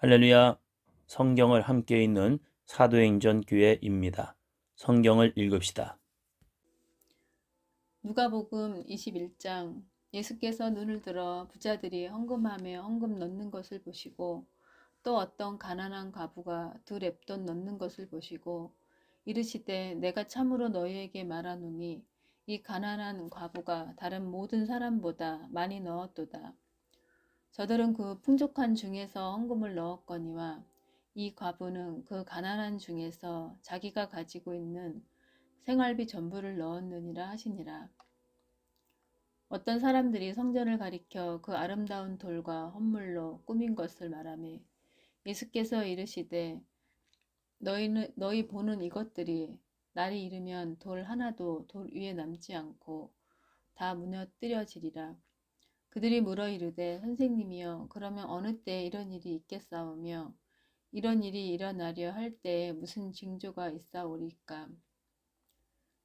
할렐루야. 성경을 함께 읽는 사도행전 교회입니다. 성경을 읽읍시다. 누가복음 21장. 예수께서 눈을 들어 부자들이 헌금함에 헌금 넣는 것을 보시고 또 어떤 가난한 과부가 두 렙돈 넣는 것을 보시고 이르시되 내가 참으로 너희에게 말하노니 이 가난한 과부가 다른 모든 사람보다 많이 넣었도다. 저들은 그 풍족한 중에서 헌금을 넣었거니와 이 과부는 그 가난한 중에서 자기가 가지고 있는 생활비 전부를 넣었느니라 하시니라. 어떤 사람들이 성전을 가리켜 그 아름다운 돌과 헌물로 꾸민 것을 말하매 예수께서 이르시되 너희 보는 이것들이 날이 이르면 돌 하나도 돌 위에 남지 않고 다 무너뜨려지리라. 그들이 물어 이르되 선생님이여 그러면 어느 때에 이런 일이 있겠사오며 이런 일이 일어나려 할 때에 무슨 징조가 있사오리까.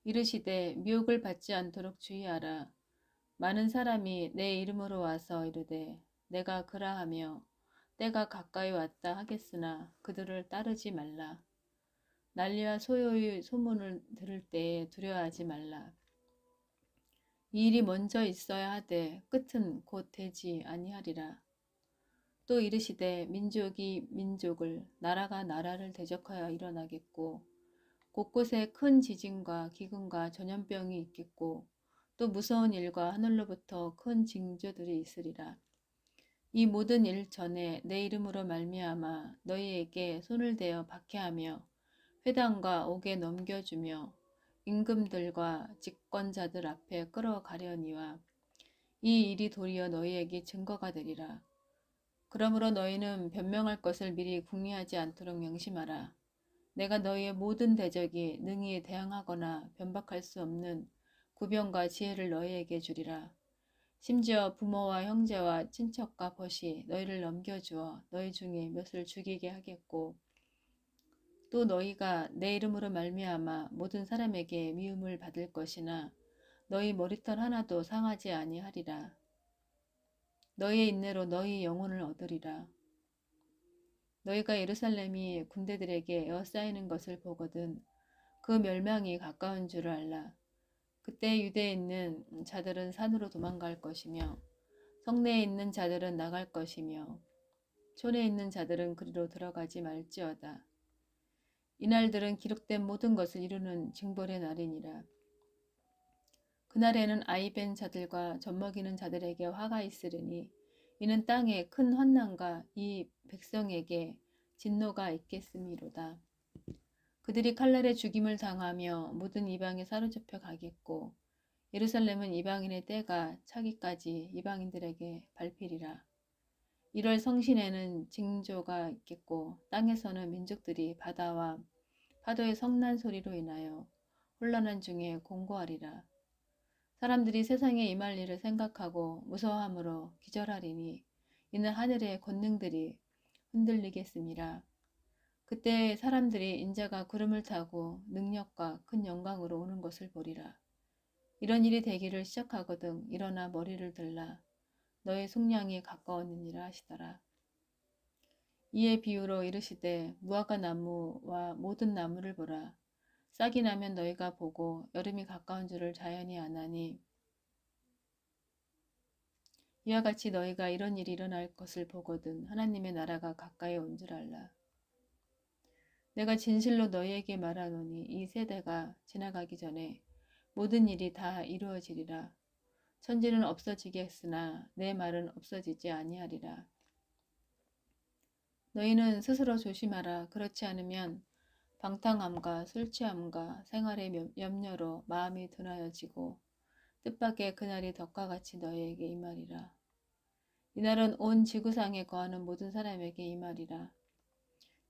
이르시되 미혹을 받지 않도록 주의하라. 많은 사람이 내 이름으로 와서 이르되 내가 그라하며 때가 가까이 왔다 하겠으나 그들을 따르지 말라. 난리와 소요의 소문을 들을 때에 두려워하지 말라. 이 일이 먼저 있어야 하되 끝은 곧 되지 아니하리라. 또 이르시되 민족이 민족을 나라가 나라를 대적하여 일어나겠고 곳곳에 큰 지진과 기근과 전염병이 있겠고 또 무서운 일과 하늘로부터 큰 징조들이 있으리라. 이 모든 일 전에 내 이름으로 말미암아 너희에게 손을 대어 박해하며 회당과 옥에 넘겨주며 임금들과 집권자들 앞에 끌어가려니와 이 일이 도리어 너희에게 증거가 되리라. 그러므로 너희는 변명할 것을 미리 궁리하지 않도록 명심하라. 내가 너희의 모든 대적이 능히 대항하거나 변박할 수 없는 구병과 지혜를 너희에게 주리라. 심지어 부모와 형제와 친척과 벗이 너희를 넘겨주어 너희 중에 몇을 죽이게 하겠고 또 너희가 내 이름으로 말미암아 모든 사람에게 미움을 받을 것이나 너희 머리털 하나도 상하지 아니하리라. 너희의 인내로 너희 영혼을 얻으리라. 너희가 예루살렘이 군대들에게 에워싸이는 것을 보거든 그 멸망이 가까운 줄을 알라. 그때 유대에 있는 자들은 산으로 도망갈 것이며 성내에 있는 자들은 나갈 것이며 촌에 있는 자들은 그리로 들어가지 말지어다. 이날들은 기록된 모든 것을 이루는 징벌의 날이니라. 그날에는 아이 벤 자들과 젖먹이는 자들에게 화가 있으리니 이는 땅에 큰 환난과 이 백성에게 진노가 있겠음이로다. 그들이 칼날에 죽임을 당하며 모든 이방에 사로잡혀 가겠고 예루살렘은 이방인의 때가 차기까지 이방인들에게 밟히리라. 1월 성신에는 징조가 있겠고 땅에서는 민족들이 바다와 파도의 성난 소리로 인하여 혼란한 중에 공고하리라. 사람들이 세상에 임할 일을 생각하고 무서워함으로 기절하리니 이는 하늘의 권능들이 흔들리겠음이라. 그때 사람들이 인자가 구름을 타고 능력과 큰 영광으로 오는 것을 보리라. 이런 일이 되기를 시작하거든 일어나 머리를 들라. 너의 속량이 가까웠느니라 하시더라. 이에 비유로 이르시되 무화과 나무와 모든 나무를 보라. 싹이 나면 너희가 보고 여름이 가까운 줄을 자연히 아나니 이와 같이 너희가 이런 일이 일어날 것을 보거든 하나님의 나라가 가까이 온 줄 알라. 내가 진실로 너희에게 말하노니 이 세대가 지나가기 전에 모든 일이 다 이루어지리라. 천지는 없어지겠으나 내 말은 없어지지 아니하리라. 너희는 스스로 조심하라. 그렇지 않으면 방탕함과 술 취함과 생활의 염려로 마음이 둔하여지고 뜻밖의 그날이 덕과 같이 너희에게 임하리라. 이날은 온 지구상에 거하는 모든 사람에게 임하리라.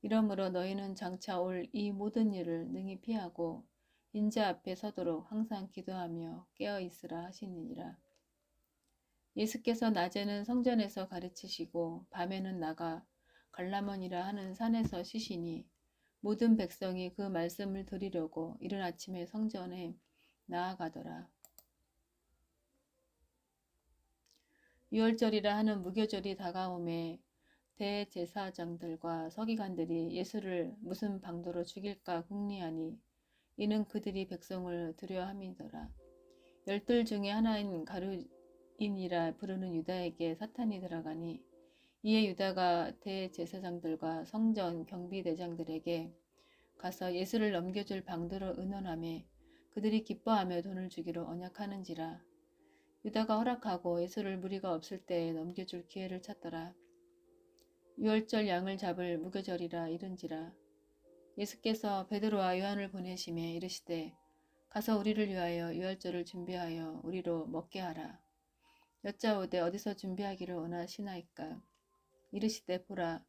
이러므로 너희는 장차 올 이 모든 일을 능히 피하고 인자 앞에 서도록 항상 기도하며 깨어 있으라 하시니라. 예수께서 낮에는 성전에서 가르치시고 밤에는 나가 갈라몬이라 하는 산에서 쉬시니 모든 백성이 그 말씀을 들으려고 이른 아침에 성전에 나아가더라. 유월절이라 하는 무교절이 다가오매 대제사장들과 서기관들이 예수를 무슨 방도로 죽일까 궁리하니 이는 그들이 백성을 두려워함이더라. 열둘 중에 하나인 가룟이라 부르는 유다에게 사탄이 들어가니 이에 유다가 대제사장들과 성전 경비대장들에게 가서 예수를 넘겨줄 방도를 의논하며 그들이 기뻐하며 돈을 주기로 언약하는지라. 유다가 허락하고 예수를 무리가 없을 때에 넘겨줄 기회를 찾더라. 유월절 양을 잡을 무교절이라 이른지라. 예수께서 베드로와 요한을 보내시매 이르시되 가서 우리를 위하여 유월절을 준비하여 우리로 먹게 하라. 여짜오되 어디서 준비하기를 원하시나이까. 이르시되 보라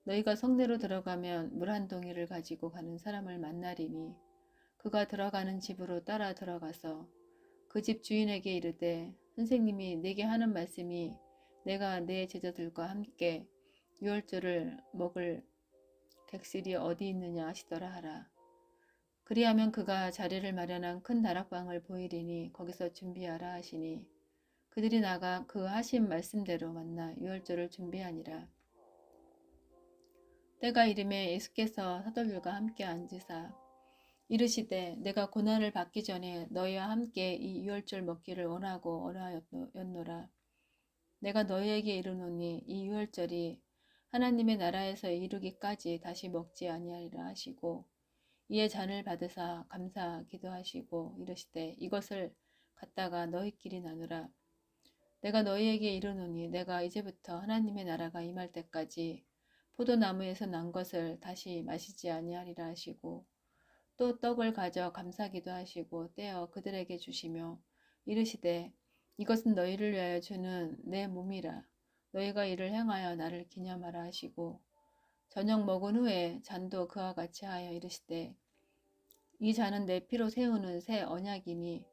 너희가 성내로 들어가면 물 한 동이를 가지고 가는 사람을 만나리니 그가 들어가는 집으로 따라 들어가서 그 집 주인에게 이르되 선생님이 내게 하는 말씀이 내가 내 제자들과 함께 유월절을 먹을 객실이 어디 있느냐 하시더라 하라. 그리하면 그가 자리를 마련한 큰 다락방을 보이리니 거기서 준비하라 하시니 그들이 나가 그 하신 말씀대로 만나 유월절을 준비하니라. 때가 이름에 예수께서 사도들과 함께 앉으사 이르시되 내가 고난을 받기 전에 너희와 함께 이 유월절 먹기를 원하고 어려하였노라. 내가 너희에게 이르노니 이 유월절이 하나님의 나라에서 이르기까지 다시 먹지 아니하리라 하시고 이에 잔을 받으사 감사 기도하시고 이르시되 이것을 갖다가 너희끼리 나누라. 내가 너희에게 이르노니 내가 이제부터 하나님의 나라가 임할 때까지 포도나무에서 난 것을 다시 마시지 아니하리라 하시고 또 떡을 가져 감사 기도하시고 떼어 그들에게 주시며 이르시되 이것은 너희를 위하여 주는 내 몸이라. 너희가 이를 행하여 나를 기념하라 하시고 저녁 먹은 후에 잔도 그와 같이 하여 이르시되 이 잔은 내 피로 세우는 새 언약이니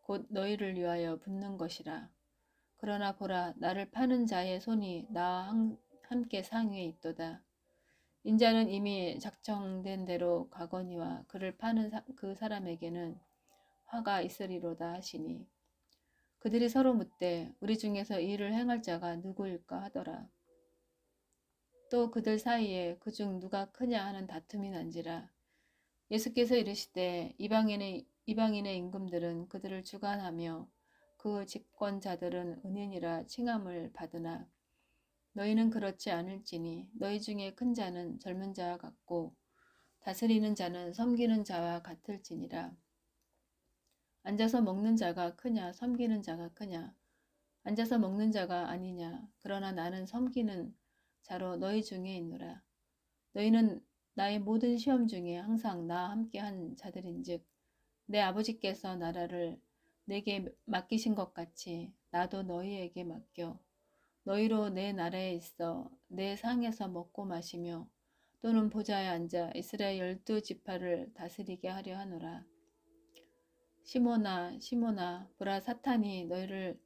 곧 너희를 위하여 붓는 것이라. 그러나 보라 나를 파는 자의 손이 나와 함께 상위에 있도다. 인자는 이미 작정된 대로 가거니와 그를 파는 그 사람에게는 화가 있으리로다 하시니 그들이 서로 묻되 우리 중에서 이 일을 행할 자가 누구일까 하더라. 또 그들 사이에 그중 누가 크냐 하는 다툼이 난지라. 예수께서 이르시되 이방인의 임금들은 그들을 주관하며 그 집권자들은 은인이라 칭함을 받으나 너희는 그렇지 않을지니 너희 중에 큰 자는 젊은 자와 같고 다스리는 자는 섬기는 자와 같을지니라. 앉아서 먹는 자가 크냐 섬기는 자가 크냐. 앉아서 먹는 자가 아니냐. 그러나 나는 섬기는 자로 너희 중에 있노라. 너희는 나의 모든 시험 중에 항상 나와 함께한 자들인즉 내 아버지께서 나라를 내게 맡기신 것 같이 나도 너희에게 맡겨 너희로 내 나라에 있어 내 상에서 먹고 마시며 또는 보좌에 앉아 이스라엘 12지파를 다스리게 하려 하노라. 시몬아 시몬아 보라 사탄이 너희를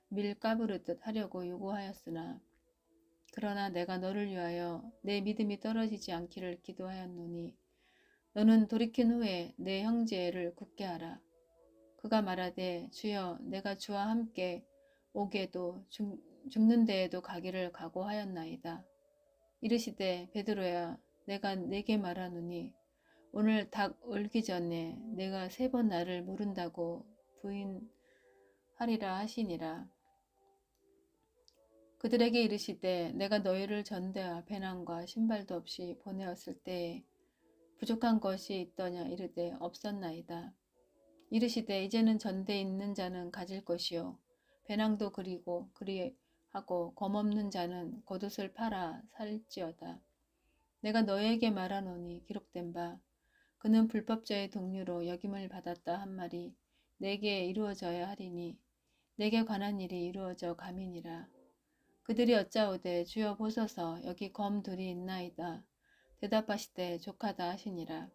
밀가부르듯 하려고 요구하였으나 그러나 내가 너를 위하여 내 믿음이 떨어지지 않기를 기도하였노니 너는 돌이킨 후에 내 형제를 굳게 하라. 그가 말하되 주여 내가 주와 함께 오게도 죽는 데에도 가기를 각오하였나이다. 이르시되 베드로야 내가 네게 말하노니 오늘 닭 울기 전에 내가 3번 나를 모른다고 부인하리라 하시니라. 그들에게 이르시되 내가 너희를 전대와 배낭과 신발도 없이 보내었을 때에 부족한 것이 있더냐 이르되 없었나이다. 이르시되 이제는 전대 있는 자는 가질 것이요 배낭도 그리하고 검없는 자는 겉옷을 팔아 살지어다. 내가 너희에게 말하노니 기록된 바 그는 불법자의 동류로 역임을 받았다 한 말이 내게 이루어져야 하리니 내게 관한 일이 이루어져 감이니라. 그들이 여짜오되 주여 보소서 여기 검 둘이 있나이다. 대답하시되 족하다 하시니라.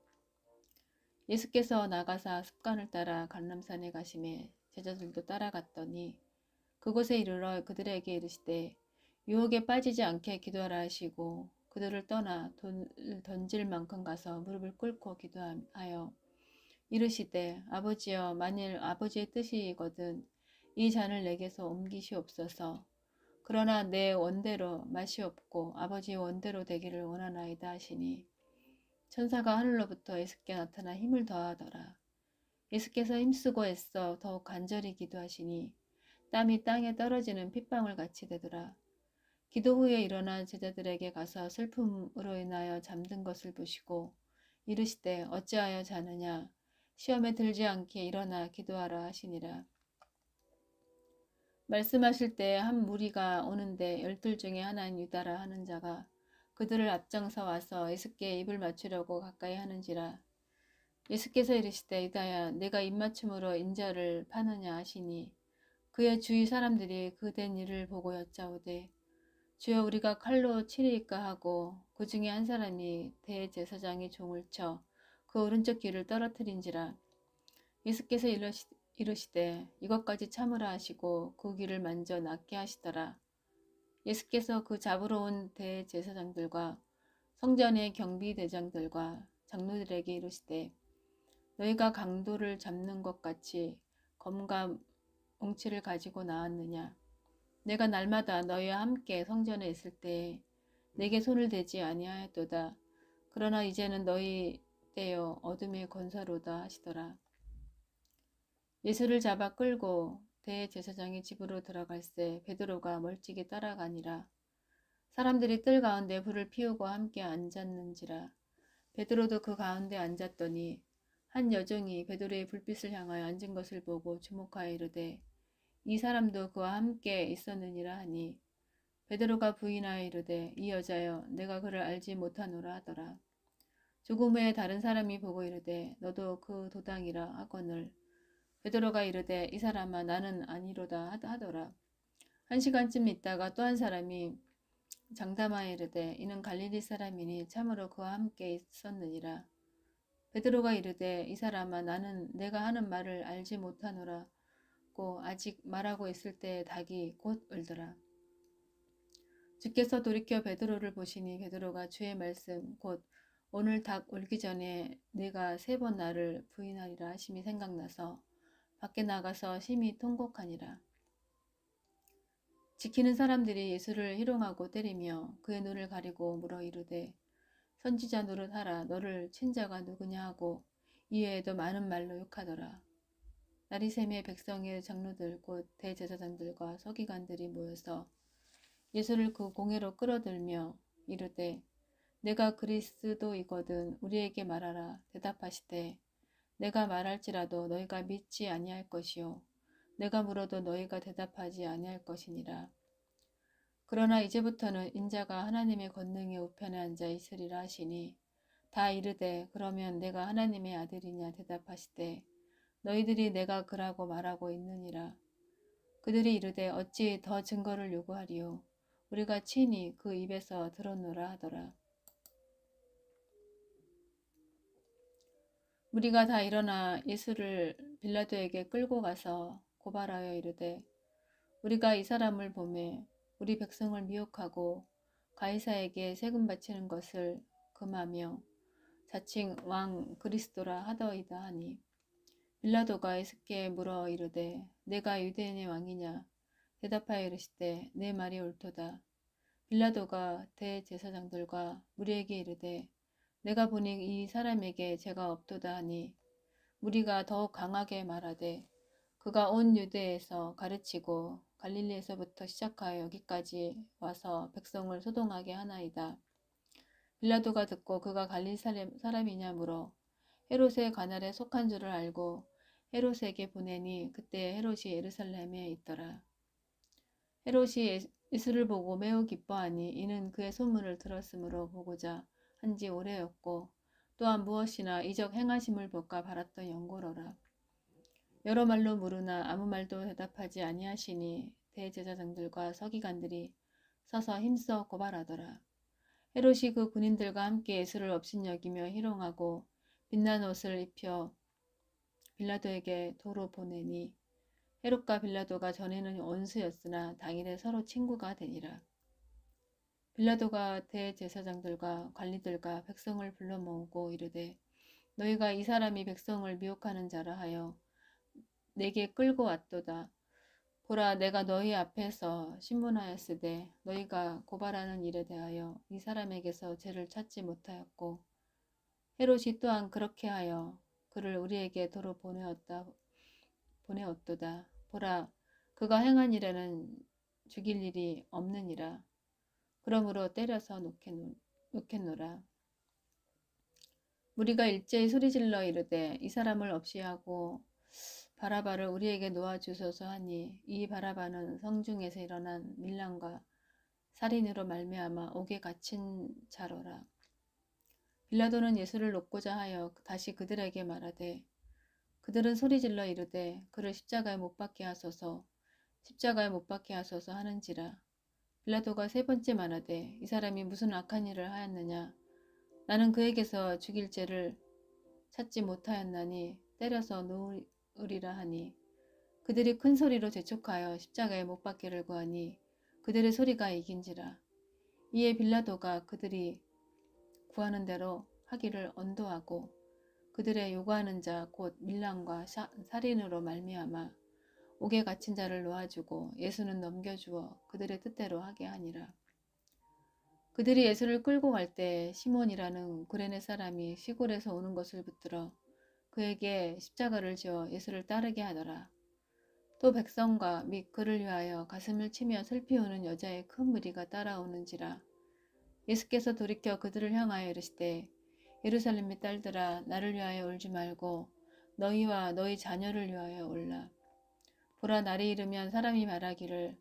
예수께서 나가사 습관을 따라 감람산에 가시매 제자들도 따라갔더니 그곳에 이르러 그들에게 이르시되 유혹에 빠지지 않게 기도하라 하시고 그들을 떠나 돈을 던질 만큼 가서 무릎을 꿇고 기도하여 이르시되 아버지여 만일 아버지의 뜻이거든 이 잔을 내게서 옮기시옵소서. 그러나 내 원대로 맛이 없고 아버지의 원대로 되기를 원하나이다 하시니 천사가 하늘로부터 예수께 나타나 힘을 더하더라. 예수께서 힘쓰고 애써 더욱 간절히 기도하시니 땀이 땅에 떨어지는 핏방울 같이 되더라. 기도 후에 일어난 제자들에게 가서 슬픔으로 인하여 잠든 것을 보시고 이르시되 어찌하여 자느냐 시험에 들지 않게 일어나 기도하라 하시니라. 말씀하실 때 한 무리가 오는데 12 중에 하나인 유다라 하는 자가 그들을 앞장서 와서 예수께 입을 맞추려고 가까이 하는지라. 예수께서 이르시되 유다야 내가 입맞춤으로 인자를 파느냐 하시니 그의 주위 사람들이 그 된 일을 보고 여짜오되 주여 우리가 칼로 치리이까 하고 그 중에 한 사람이 대제사장이 종을 쳐 그 오른쪽 귀를 떨어뜨린지라. 예수께서 이르시되 이것까지 참으라 하시고 그 귀를 만져 낫게 하시더라. 예수께서 그 잡으러 온 대제사장들과 성전의 경비대장들과 장로들에게 이르시되 너희가 강도를 잡는 것 같이 검과 뭉치를 가지고 나왔느냐. 내가 날마다 너희와 함께 성전에 있을 때에 내게 손을 대지 아니하였도다. 그러나 이제는 너희 때여 어둠의 권사로다 하시더라. 예수를 잡아 끌고 대제사장이 집으로 들어갈새 베드로가 멀찍이 따라가니라. 사람들이 뜰 가운데 불을 피우고 함께 앉았는지라. 베드로도 그 가운데 앉았더니 한 여종이 베드로의 불빛을 향하여 앉은 것을 보고 주목하여 이르되 이 사람도 그와 함께 있었느니라 하니 베드로가 부인하여 이르되 이 여자여 내가 그를 알지 못하노라 하더라. 조금 후에 다른 사람이 보고 이르되 너도 그 도당이라 하거늘 베드로가 이르되 이 사람아 나는 아니로다 하더라. 1시간쯤 있다가 또 한 사람이 장담하여 이르되 이는 갈릴리 사람이니 참으로 그와 함께 있었느니라. 베드로가 이르되 이 사람아 나는 내가 하는 말을 알지 못하노라고 아직 말하고 있을 때 닭이 곧 울더라. 주께서 돌이켜 베드로를 보시니 베드로가 주의 말씀 곧 오늘 닭 울기 전에 네가 3번 나를 부인하리라 하심이 생각나서 밖에 나가서 심히 통곡하니라. 지키는 사람들이 예수를 희롱하고 때리며 그의 눈을 가리고 물어 이르되 선지자 노릇하라 너를 친 자가 누구냐 하고 이외에도 많은 말로 욕하더라. 날이 새매 백성의 장로들 곧 대제사장들과 서기관들이 모여서 예수를 그 공회로 끌어들며 이르되 내가 그리스도이거든 우리에게 말하라. 대답하시되 내가 말할지라도 너희가 믿지 아니할 것이요 내가 물어도 너희가 대답하지 아니할 것이니라. 그러나 이제부터는 인자가 하나님의 권능의 우편에 앉아 있으리라 하시니 다 이르되 그러면 내가 하나님의 아들이냐 대답하시되 너희들이 내가 그라고 말하고 있느니라. 그들이 이르되 어찌 더 증거를 요구하리요 우리가 친히 그 입에서 들었노라 하더라. 무리가 다 일어나 예수를 빌라도에게 끌고 가서 고발하여 이르되 우리가 이 사람을 보매 우리 백성을 미혹하고 가이사에게 세금 바치는 것을 금하며 자칭 왕 그리스도라 하더이다 하니 빌라도가 예수께 물어 이르되 내가 유대인의 왕이냐 대답하여 이르시되 내 말이 옳도다. 빌라도가 대제사장들과 무리에게 이르되 내가 보니 이 사람에게 죄가 없도다 하니 무리가 더욱 강하게 말하되 그가 온 유대에서 가르치고 갈릴리에서부터 시작하여 여기까지 와서 백성을 소동하게 하나이다. 빌라도가 듣고 그가 갈릴리 사람이냐 물어 헤롯의 관할에 속한 줄을 알고 헤롯에게 보내니 그때 헤롯이 예루살렘에 있더라. 헤롯이 예수를 보고 매우 기뻐하니 이는 그의 소문을 들었으므로 보고자 한지 오래였고 또한 무엇이나 이적 행하심을 볼까 바랐던 연고로라. 여러 말로 물으나 아무 말도 대답하지 아니하시니 대제사장들과 서기관들이 서서 힘써 고발하더라. 헤롯이 그 군인들과 함께 예수를 업신여기며 희롱하고 빛난 옷을 입혀 빌라도에게 도로 보내니 헤롯과 빌라도가 전에는 원수였으나 당일에 서로 친구가 되니라. 빌라도가 대제사장들과 관리들과 백성을 불러 모으고 이르되 너희가 이 사람이 백성을 미혹하는 자라 하여 내게 끌고 왔도다. 보라, 내가 너희 앞에서 신문하였으되 너희가 고발하는 일에 대하여 이 사람에게서 죄를 찾지 못하였고 헤롯이 또한 그렇게 하여 그를 우리에게 도로 보내었도다. 보라, 그가 행한 일에는 죽일 일이 없느니라. 그러므로 때려서 놓겠노라. 무리가 일제히 소리질러 이르되 이 사람을 없이 하고 바라바를 우리에게 놓아주소서 하니 이 바라바는 성중에서 일어난 밀란과 살인으로 말미암아 옥에 갇힌 자로라. 빌라도는 예수를 놓고자 하여 다시 그들에게 말하되 그들은 소리질러 이르되 그를 십자가에 못 박게 하소서 십자가에 못 박게 하소서 하는지라. 빌라도가 세 번째 말하되 이 사람이 무슨 악한 일을 하였느냐. 나는 그에게서 죽일 죄를 찾지 못하였나니 때려서 놓으리라 하니 그들이 큰 소리로 재촉하여 십자가에 못 박기를 구하니 그들의 소리가 이긴지라. 이에 빌라도가 그들이 구하는 대로 하기를 언도하고 그들의 요구하는 자 곧 밀란과 살인으로 말미암아 옥에 갇힌 자를 놓아주고 예수는 넘겨주어 그들의 뜻대로 하게 하니라. 그들이 예수를 끌고 갈 때 시몬이라는 구레네 사람이 시골에서 오는 것을 붙들어 그에게 십자가를 지어 예수를 따르게 하더라. 또 백성과 및 그를 위하여 가슴을 치며 슬피 우는 여자의 큰 무리가 따라오는지라. 예수께서 돌이켜 그들을 향하여 이르시되 예루살렘의 딸들아 나를 위하여 울지 말고 너희와 너희 자녀를 위하여 울라. 보라, 날이 이르면 사람이 말하기를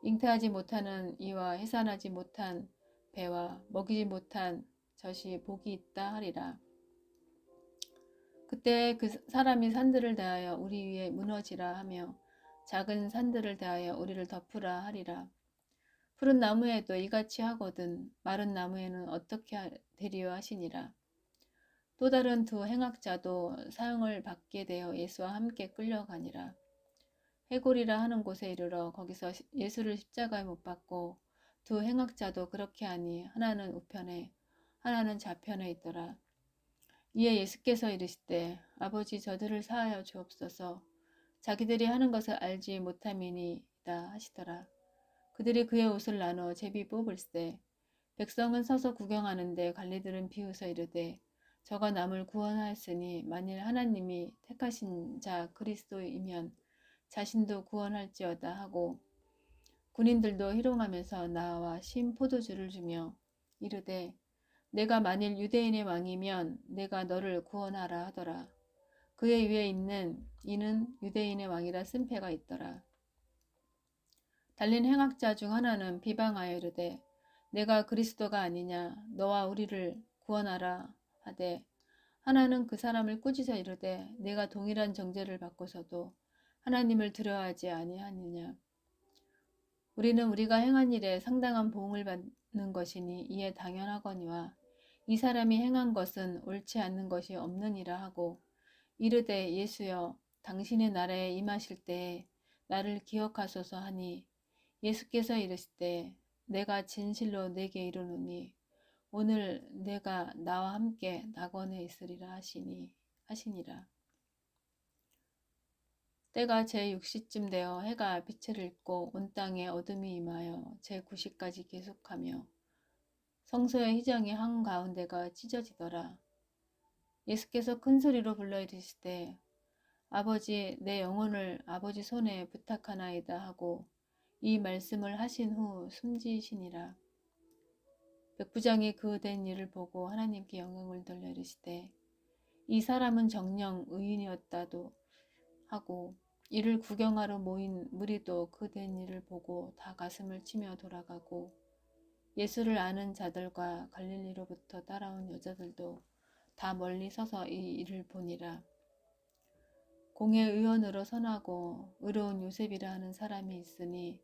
잉태하지 못하는 이와 해산하지 못한 배와 먹이지 못한 젖이 복이 있다 하리라. 그때 그 사람이 산들을 대하여 우리 위에 무너지라 하며 작은 산들을 대하여 우리를 덮으라 하리라. 푸른 나무에도 이같이 하거든 마른 나무에는 어떻게 되리요 하시니라. 또 다른 두 행악자도 사형을 받게 되어 예수와 함께 끌려가니라. 해골이라 하는 곳에 이르러 거기서 예수를 십자가에 못 박고 두 행악자도 그렇게 하니 하나는 우편에 하나는 좌편에 있더라. 이에 예수께서 이르시되 아버지 저들을 사하여 주옵소서 자기들이 하는 것을 알지 못함이니이다 하시더라. 그들이 그의 옷을 나눠 제비 뽑을세 백성은 서서 구경하는데 관리들은 비웃어 이르되 저가 남을 구원하였으니 만일 하나님이 택하신 자 그리스도이면 자신도 구원할지어다 하고 군인들도 희롱하면서 나와 신 포도주를 주며 이르되 내가 만일 유대인의 왕이면 내가 너를 구원하라 하더라. 그의 위에 있는 이는 유대인의 왕이라 쓴패가 있더라. 달린 행악자 중 하나는 비방하여 이르되 내가 그리스도가 아니냐 너와 우리를 구원하라 하되 하나는 그 사람을 꾸짖어 이르되 내가 동일한 정죄를 받고서도 하나님을 두려워하지 아니하느냐. 우리는 우리가 행한 일에 상당한 보응을 받는 것이니 이에 당연하거니와 이 사람이 행한 것은 옳지 않는 것이 없느니라 하고 이르되 예수여 당신의 나라에 임하실 때에 나를 기억하소서 하니 예수께서 이르시되 내가 진실로 내게 이르노니 오늘 내가 나와 함께 낙원에 있으리라 하시니라. 때가 제6시쯤 되어 해가 빛을 잃고 온 땅에 어둠이 임하여 제9시까지 계속하며 성소의 희정이 한가운데가 찢어지더라. 예수께서 큰 소리로 불러 이르시되 아버지 내 영혼을 아버지 손에 부탁하나이다 하고 이 말씀을 하신 후 숨지시니라. 백부장이 그 된 일을 보고 하나님께 영광을 돌려 이르시되 이 사람은 정녕 의인이었다도 하고 이를 구경하러 모인 무리도 그 된 일을 보고 다 가슴을 치며 돌아가고 예수를 아는 자들과 갈릴리로부터 따라온 여자들도 다 멀리 서서 이 일을 보니라. 공회 의원으로 선하고 의로운 요셉이라 하는 사람이 있으니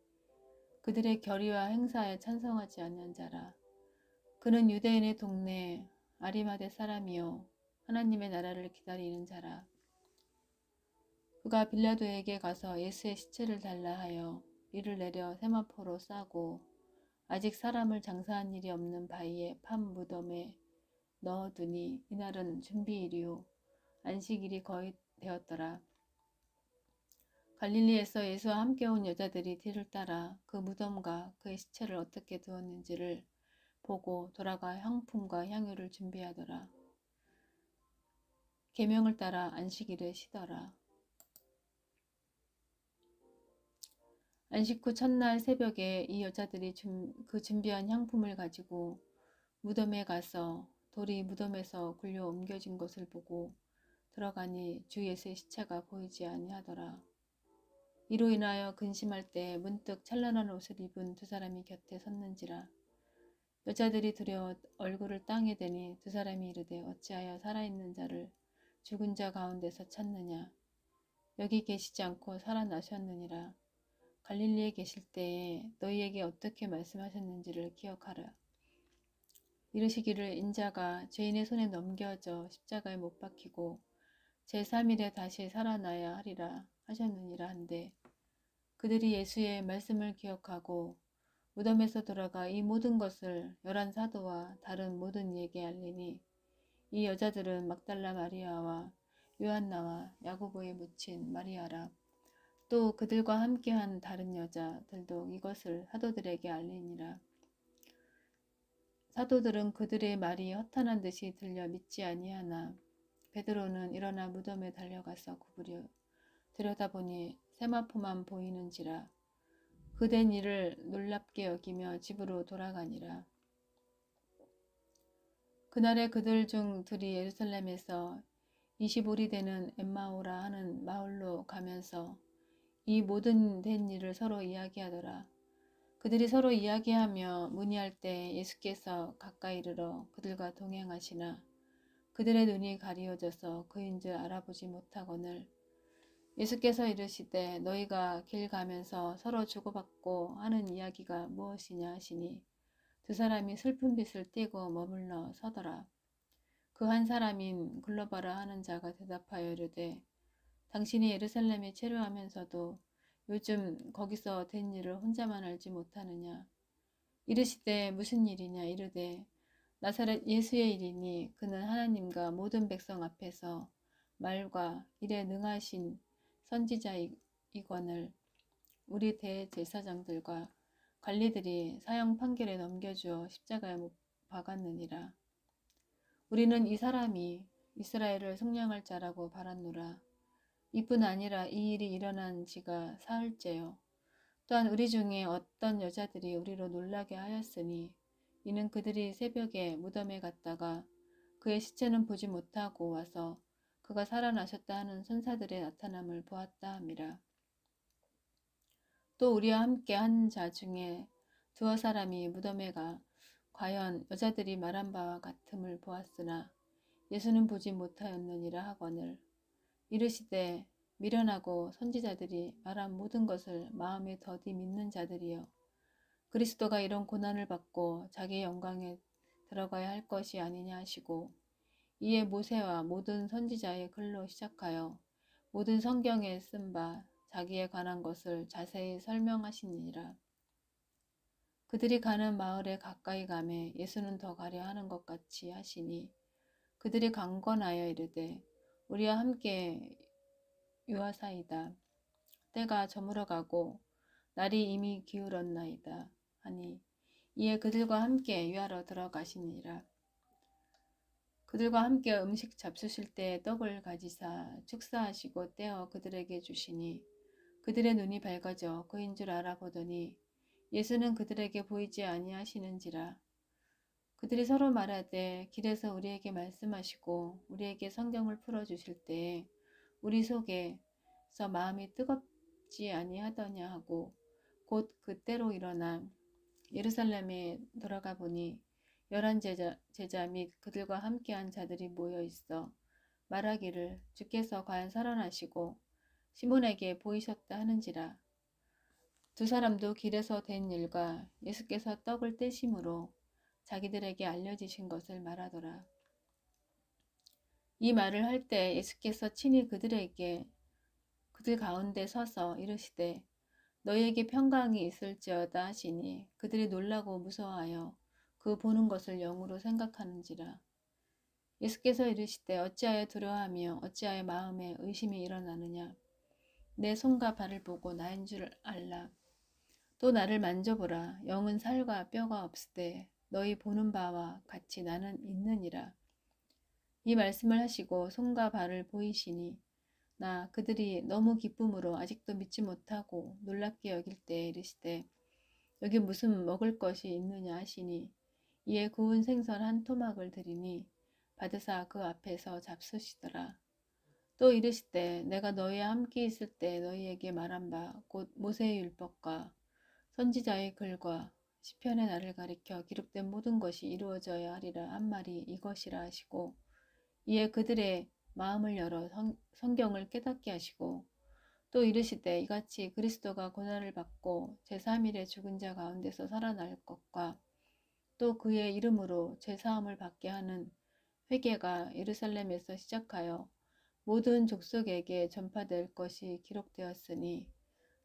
그들의 결의와 행사에 찬성하지 아니한 자라. 그는 유대인의 동네 아리마대 사람이요 하나님의 나라를 기다리는 자라. 그가 빌라도에게 가서 예수의 시체를 달라 하여 이를 내려 세마포로 싸고 아직 사람을 장사한 일이 없는 바위에 판 무덤에 넣어두니 이날은 준비일이요 안식일이 거의 되었더라. 갈릴리에서 예수와 함께 온 여자들이 뒤를 따라 그 무덤과 그의 시체를 어떻게 두었는지를 보고 돌아가 향품과 향유를 준비하더라. 계명을 따라 안식일에 쉬더라. 안식 후 첫날 새벽에 이 여자들이 그 준비한 향품을 가지고 무덤에 가서 돌이 무덤에서 굴려 옮겨진 것을 보고 들어가니 주 예수의 시체가 보이지 아니하더라. 이로 인하여 근심할 때 문득 찬란한 옷을 입은 두 사람이 곁에 섰는지라. 여자들이 두려워 얼굴을 땅에 대니 두 사람이 이르되 어찌하여 살아있는 자를 죽은 자 가운데서 찾느냐. 여기 계시지 않고 살아나셨느니라. 갈릴리에 계실 때에 너희에게 어떻게 말씀하셨는지를 기억하라. 이르시기를 인자가 죄인의 손에 넘겨져 십자가에 못 박히고 제3일에 다시 살아나야 하리라 하셨느니라 한데 그들이 예수의 말씀을 기억하고 무덤에서 돌아가 이 모든 것을 11 사도와 다른 모든 이에게 알리니 이 여자들은 막달라 마리아와 요한나와 야고보의 모친 마리아라. 또 그들과 함께한 다른 여자들도 이것을 사도들에게 알리니라. 사도들은 그들의 말이 허탄한 듯이 들려 믿지 아니하나 베드로는 일어나 무덤에 달려가서 구부려 들여다보니 세마포만 보이는지라. 그된 일을 놀랍게 여기며 집으로 돌아가니라. 그날에 그들 중 둘이 예루살렘에서 25리 되는 엠마오라 하는 마을로 가면서 이 모든 된 일을 서로 이야기하더라. 그들이 서로 이야기하며 문의할 때 예수께서 가까이 이르러 그들과 동행하시나 그들의 눈이 가리워져서 그인 줄 알아보지 못하거늘 예수께서 이르시되 너희가 길 가면서 서로 주고받고 하는 이야기가 무엇이냐 하시니 두 사람이 슬픈 빛을 띠고 머물러 서더라. 그 한 사람인 글로바라 하는 자가 대답하여 이르되 당신이 예루살렘에 체류하면서도 요즘 거기서 된 일을 혼자만 알지 못하느냐. 이르시되 무슨 일이냐. 이르되 나사렛 예수의 일이니 그는 하나님과 모든 백성 앞에서 말과 일에 능하신 선지자이거늘 우리 대제사장들과 관리들이 사형 판결에 넘겨주어 십자가에 못 박았느니라. 우리는 이 사람이 이스라엘을 속량할 자라고 바랐노라. 이뿐 아니라 이 일이 일어난 지가 사흘째요. 또한 우리 중에 어떤 여자들이 우리로 놀라게 하였으니 이는 그들이 새벽에 무덤에 갔다가 그의 시체는 보지 못하고 와서 그가 살아나셨다 하는 선사들의 나타남을 보았다 함이라. 또 우리와 함께 한 자 중에 두어 사람이 무덤에 가 과연 여자들이 말한 바와 같음을 보았으나 예수는 보지 못하였느니라 하거늘 이르시되 미련하고 선지자들이 말한 모든 것을 마음에 더디 믿는 자들이여 그리스도가 이런 고난을 받고 자기의 영광에 들어가야 할 것이 아니냐 하시고 이에 모세와 모든 선지자의 글로 시작하여 모든 성경에 쓴 바 자기에 관한 것을 자세히 설명하시니라. 그들이 가는 마을에 가까이 가매 예수는 더 가려 하는 것 같이 하시니 그들이 강권하여 이르되 우리와 함께 유하사이다. 때가 저물어가고 날이 이미 기울었나이다 하니 이에 그들과 함께 유하러 들어가시니라. 그들과 함께 음식 잡수실 때 떡을 가지사 축사하시고 떼어 그들에게 주시니 그들의 눈이 밝아져 그인 줄 알아보더니 예수는 그들에게 보이지 아니하시는지라. 그들이 서로 말하되 길에서 우리에게 말씀하시고 우리에게 성경을 풀어주실 때에 우리 속에서 마음이 뜨겁지 아니하더냐 하고 곧 그때로 일어나 예루살렘에 돌아가 보니 11 제자 및 그들과 함께한 자들이 모여 있어 말하기를 주께서 과연 살아나시고 시몬에게 보이셨다 하는지라. 두 사람도 길에서 된 일과 예수께서 떡을 떼심으로 자기들에게 알려지신 것을 말하더라. 이 말을 할 때 예수께서 친히 그들 가운데 서서 이르시되 너희에게 평강이 있을지어다 하시니 그들이 놀라고 무서워하여 그 보는 것을 영으로 생각하는지라. 예수께서 이르시되 어찌하여 두려워하며 어찌하여 마음에 의심이 일어나느냐. 내 손과 발을 보고 나인 줄 알라. 또 나를 만져보라. 영은 살과 뼈가 없으되 너희 보는 바와 같이 나는 있느니라. 이 말씀을 하시고 손과 발을 보이시니 나 그들이 너무 기쁨으로 아직도 믿지 못하고 놀랍게 여길 때 이르시되 여기 무슨 먹을 것이 있느냐 하시니 이에 구운 생선 한 토막을 드리니 받으사 그 앞에서 잡수시더라. 또 이르시되 내가 너희와 함께 있을 때 너희에게 말한 바 곧 모세의 율법과 선지자의 글과 시편의 날을 가리켜 기록된 모든 것이 이루어져야 하리라 한 말이 이것이라 하시고 이에 그들의 마음을 열어 성경을 깨닫게 하시고 또 이르시되 이같이 그리스도가 고난을 받고 제3일에 죽은 자 가운데서 살아날 것과 또 그의 이름으로 제사함을 받게 하는 회개가 예루살렘에서 시작하여 모든 족속에게 전파될 것이 기록되었으니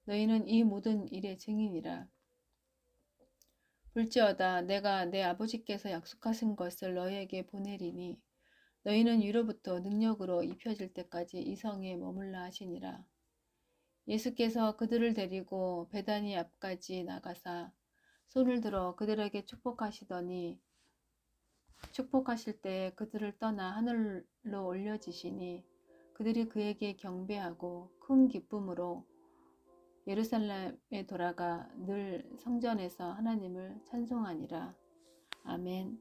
너희는 이 모든 일의 증인이라. 볼지어다 내가 내 아버지께서 약속하신 것을 너희에게 보내리니 너희는 위로부터 능력으로 입혀질 때까지 이 성에 머물라 하시니라. 예수께서 그들을 데리고 베다니 앞까지 나가사 손을 들어 그들에게 축복하시더니 축복하실 때 그들을 떠나 하늘로 올려지시니 그들이 그에게 경배하고 큰 기쁨으로 예루살렘에 돌아가 늘 성전에서 하나님을 찬송하니라. 아멘.